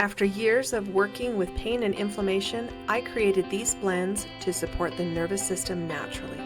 After years of working with pain and inflammation, I created these blends to support the nervous system naturally.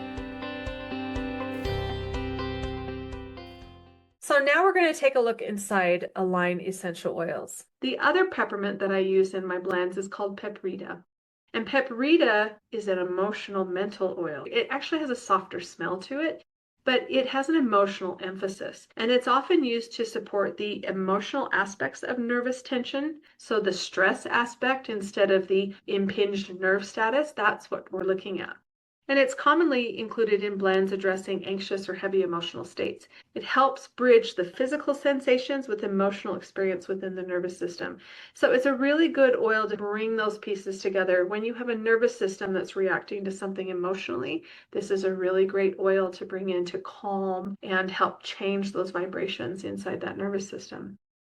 So now we're going to take a look inside Align essential oils. The other peppermint that I use in my blends is called paprika. And paprika is an emotional mental oil. It actually has a softer smell to it, but it has an emotional emphasis. And it's often used to support the emotional aspects of nervous tension. So the stress aspect instead of the impinged nerve status, that's what we're looking at. And it's commonly included in blends addressing anxious or heavy emotional states. It helps bridge the physical sensations with emotional experience within the nervous system. So it's a really good oil to bring those pieces together. When you have a nervous system that's reacting to something emotionally, this is a really great oil to bring in to calm and help change those vibrations inside that nervous system.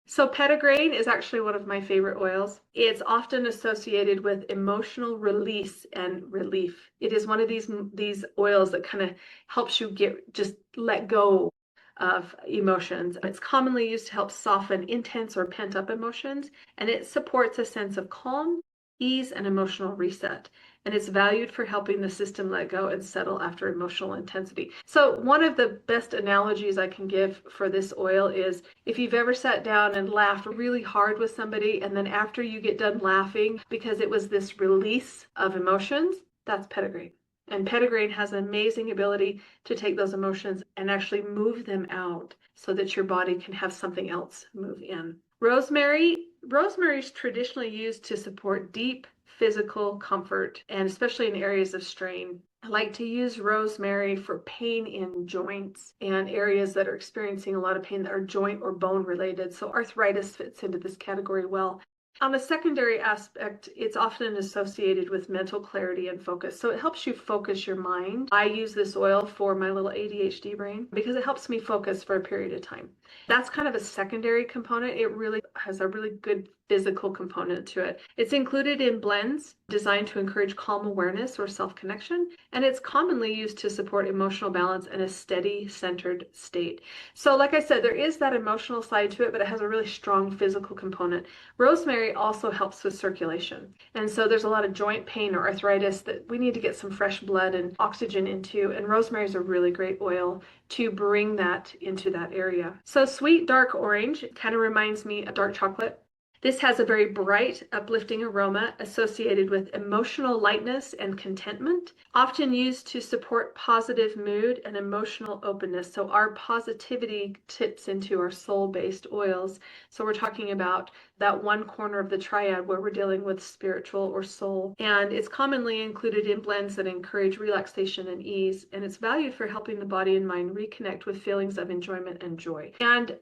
So petitgrain is actually one of my favorite oils. It's often associated with emotional release and relief. It is one of these oils that kind of helps you just let go of emotions. It's commonly used to help soften intense or pent-up emotions, and it supports a sense of calm, ease, and emotional reset. And it's valued for helping the system let go and settle after emotional intensity. So one of the best analogies I can give for this oil is if you've ever sat down and laughed really hard with somebody, and then after you get done laughing because it was this release of emotions, that's petitgrain. And petitgrain has an amazing ability to take those emotions and actually move them out so that your body can have something else move in. Rosemary is traditionally used to support deep physical comfort, and especially in areas of strain. I like to use rosemary for pain in joints and areas that are experiencing a lot of pain that are joint or bone related. So arthritis fits into this category well. On a secondary aspect, it's often associated with mental clarity and focus. So it helps you focus your mind. I use this oil for my little ADHD brain because it helps me focus for a period of time. That's kind of a secondary component. It really has a really good physical component to it. It's included in blends designed to encourage calm awareness or self-connection, and it's commonly used to support emotional balance and a steady, centered state. So like I said, there is that emotional side to it, but it has a really strong physical component. Rosemary also helps with circulation. And so there's a lot of joint pain or arthritis that we need to get some fresh blood and oxygen into, and rosemary is a really great oil to bring that into that area. So sweet dark orange kind of reminds me of dark chocolate. This has a very bright, uplifting aroma associated with emotional lightness and contentment, often used to support positive mood and emotional openness. So our positivity tips into our soul-based oils. So we're talking about that one corner of the triad where we're dealing with spiritual or soul. And it's commonly included in blends that encourage relaxation and ease. And it's valued for helping the body and mind reconnect with feelings of enjoyment and joy. And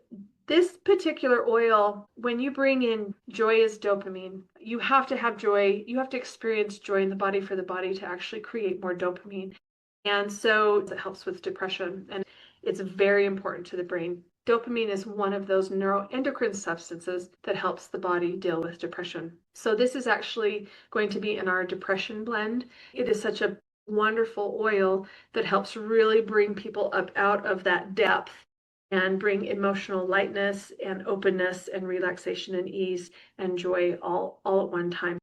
this particular oil, when you bring in joy as dopamine, you have to have joy. You have to experience joy in the body for the body to actually create more dopamine. And so it helps with depression, and it's very important to the brain. Dopamine is one of those neuroendocrine substances that helps the body deal with depression. So this is actually going to be in our depression blend. It is such a wonderful oil that helps really bring people up out of that depth and bring emotional lightness and openness and relaxation and ease and joy all at one time.